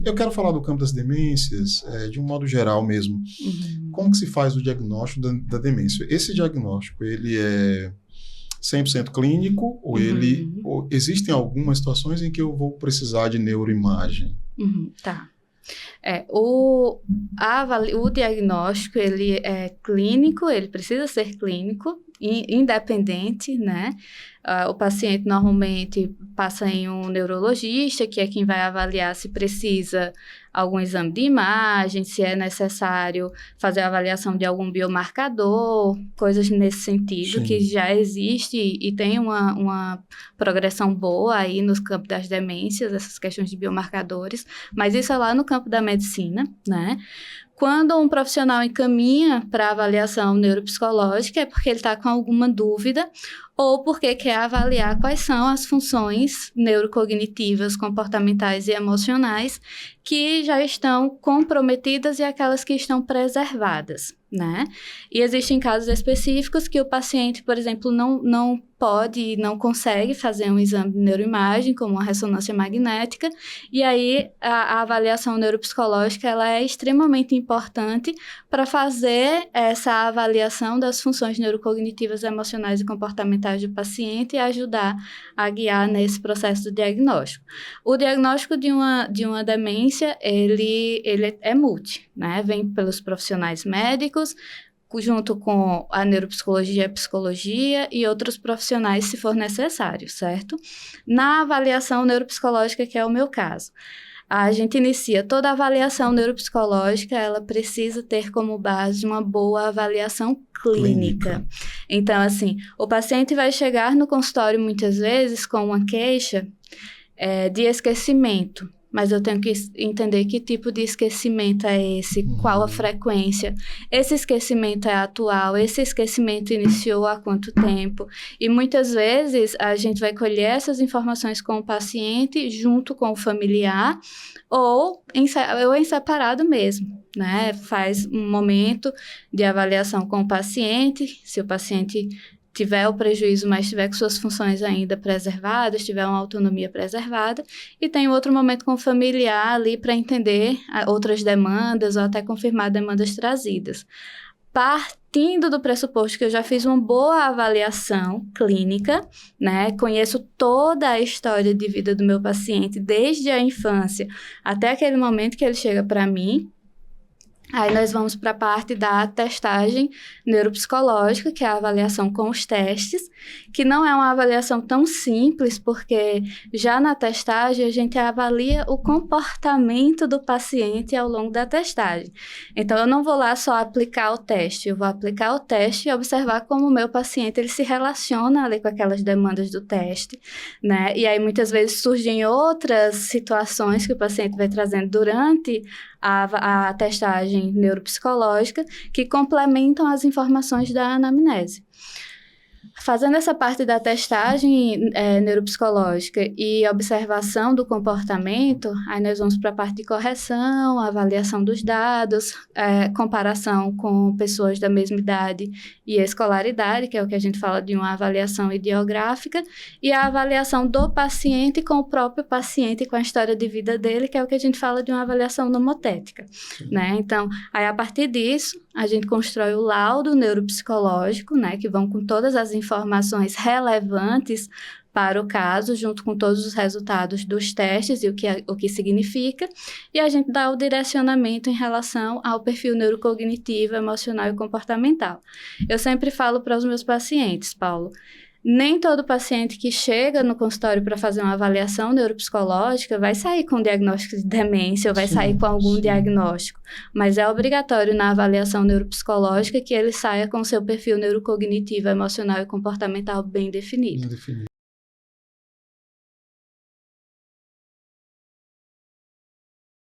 Eu quero falar do campo das demências, de um modo geral mesmo. Uhum. Como que se faz o diagnóstico da demência? Esse diagnóstico, ele é 100% clínico ou existem algumas situações em que eu vou precisar de neuroimagem? Tá. O diagnóstico, ele é clínico, ele precisa ser clínico, independente, né? O paciente normalmente passa em um neurologista, que é quem vai avaliar se precisa algum exame de imagem, se é necessário fazer a avaliação de algum biomarcador, coisas nesse sentido. Sim. Que já existe e tem uma progressão boa aí no campo das demências, essas questões de biomarcadores, mas isso é lá no campo da medicina, né? Quando um profissional encaminha para avaliação neuropsicológica, é porque ele está com alguma dúvida ou porque quer avaliar quais são as funções neurocognitivas, comportamentais e emocionais que já estão comprometidas e aquelas que estão preservadas, né? E existem casos específicos que o paciente, por exemplo, não pode, não consegue fazer um exame de neuroimagem, como uma ressonância magnética, e aí a avaliação neuropsicológica ela é extremamente importante para fazer essa avaliação das funções neurocognitivas, emocionais e comportamentais do paciente e ajudar a guiar nesse processo do diagnóstico. O diagnóstico de uma demência, ele é multi, né? Vem pelos profissionais médicos, junto com a neuropsicologia, a psicologia e outros profissionais, se for necessário, certo? Na avaliação neuropsicológica, que é o meu caso, a gente inicia toda a avaliação neuropsicológica, ela precisa ter como base uma boa avaliação clínica. Então, assim, o paciente vai chegar no consultório muitas vezes com uma queixa de esquecimento, mas eu tenho que entender que tipo de esquecimento é esse, qual a frequência. Esse esquecimento é atual, esse esquecimento iniciou há quanto tempo. E muitas vezes a gente vai colher essas informações com o paciente junto com o familiar ou em separado mesmo, né? Faz um momento de avaliação com o paciente, se o paciente tiver o prejuízo, mas tiver com suas funções ainda preservadas, tiver uma autonomia preservada, e tem outro momento com o familiar ali para entender outras demandas ou até confirmar demandas trazidas. Partindo do pressuposto que eu já fiz uma boa avaliação clínica, né? Conheço toda a história de vida do meu paciente, desde a infância até aquele momento que ele chega para mim. Aí nós vamos para a parte da testagem neuropsicológica, que é a avaliação com os testes, que não é uma avaliação tão simples, porque já na testagem a gente avalia o comportamento do paciente ao longo da testagem. Então, eu não vou lá só aplicar o teste, eu vou aplicar o teste e observar como o meu paciente ele se relaciona ali com aquelas demandas do teste, né? E aí, muitas vezes, surgem outras situações que o paciente vai trazendo durante a testagem neuropsicológica que complementam as informações da anamnese. Fazendo essa parte da testagem neuropsicológica e observação do comportamento, aí nós vamos para a parte de correção, avaliação dos dados, comparação com pessoas da mesma idade e escolaridade, que é o que a gente fala de uma avaliação ideográfica, e a avaliação do paciente com o próprio paciente, com a história de vida dele, que é o que a gente fala de uma avaliação nomotética, né? Então, aí a partir disso, a gente constrói o laudo neuropsicológico, né, que vão com todas as informações relevantes para o caso, junto com todos os resultados dos testes e o que significa, e a gente dá o direcionamento em relação ao perfil neurocognitivo, emocional e comportamental. Eu sempre falo para os meus pacientes, Paulo, nem todo paciente que chega no consultório para fazer uma avaliação neuropsicológica vai sair com diagnóstico de demência ou vai sair com algum diagnóstico, mas é obrigatório na avaliação neuropsicológica que ele saia com seu perfil neurocognitivo, emocional e comportamental bem definido.